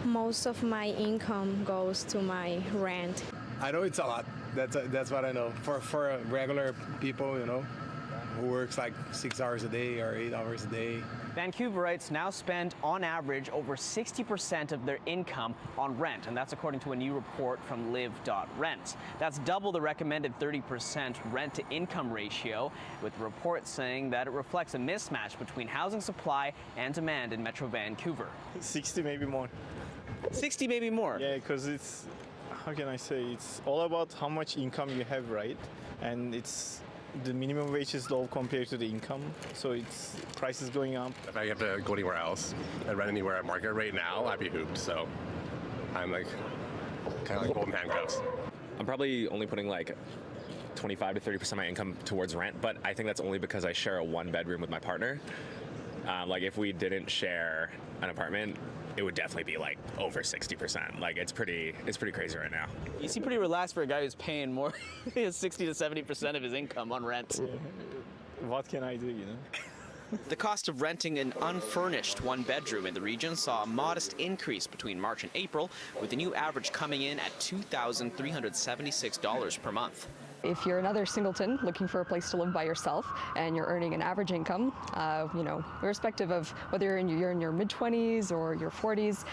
Most of my income goes to my rent. I know it's a lot. That's what I know. For regular people, who works like 6 hours a day or 8 hours a day. Vancouverites now spend, on average, over 60% of their income on rent, and that's according to a new report from live.rent. That's double the recommended 30% rent-to-income ratio, with the report saying that it reflects a mismatch between housing supply and demand in Metro Vancouver. 60, maybe more. 60, maybe more? Yeah, because it's, how can I say, it's all about how much income you have, right? And the minimum wage is low compared to the income, so it's prices going up. If I have to go anywhere else and rent anywhere at market rate now, I'd be hooped. So I'm like kind of like golden handcuffs. I'm probably only putting like 25 to 30% of my income towards rent, but I think that's only because I share a one-bedroom with my partner. Like if we didn't share an apartment, it would definitely be like over 60%. Like it's pretty crazy right now. You seem pretty relaxed for a guy who's paying more, 60 to 70% of his income on rent. What can I do, The cost of renting an unfurnished one-bedroom in the region saw a modest increase between March and April, with the new average coming in at $2,376 per month. If you're another singleton looking for a place to live by yourself and you're earning an average income, irrespective of whether you're in your mid-20s or your 40s,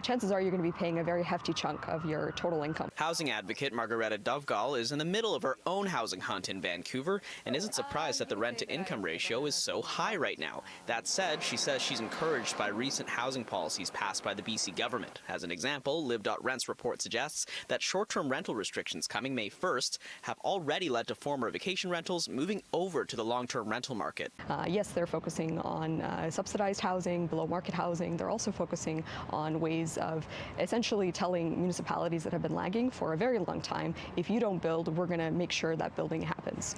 chances are you're going to be paying a very hefty chunk of your total income. Housing advocate Margareta Dovgal is in the middle of her own housing hunt in Vancouver and isn't surprised that the rent-to-income ratio is so high right now. That said, she says she's encouraged by recent housing policies passed by the BC government. As an example, Live.Rent's report suggests that short-term rental restrictions coming May 1st have already led to former vacation rentals moving over to the long-term rental market. Yes, they're focusing on subsidized housing, below-market housing. They're also focusing on ways of essentially telling municipalities that have been lagging for a very long time, if you don't build, we're going to make sure that building happens.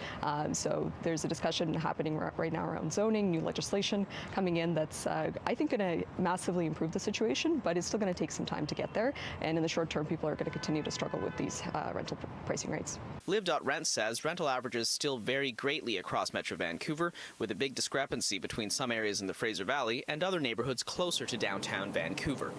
So there's a discussion happening right now around zoning, new legislation coming in that's, I think, going to massively improve the situation, but it's still going to take some time to get there. And in the short term, people are going to continue to struggle with these rental pricing rates. Live.Rent says rental averages still vary greatly across Metro Vancouver, with a big discrepancy between some areas in the Fraser Valley and other neighborhoods closer to downtown Vancouver.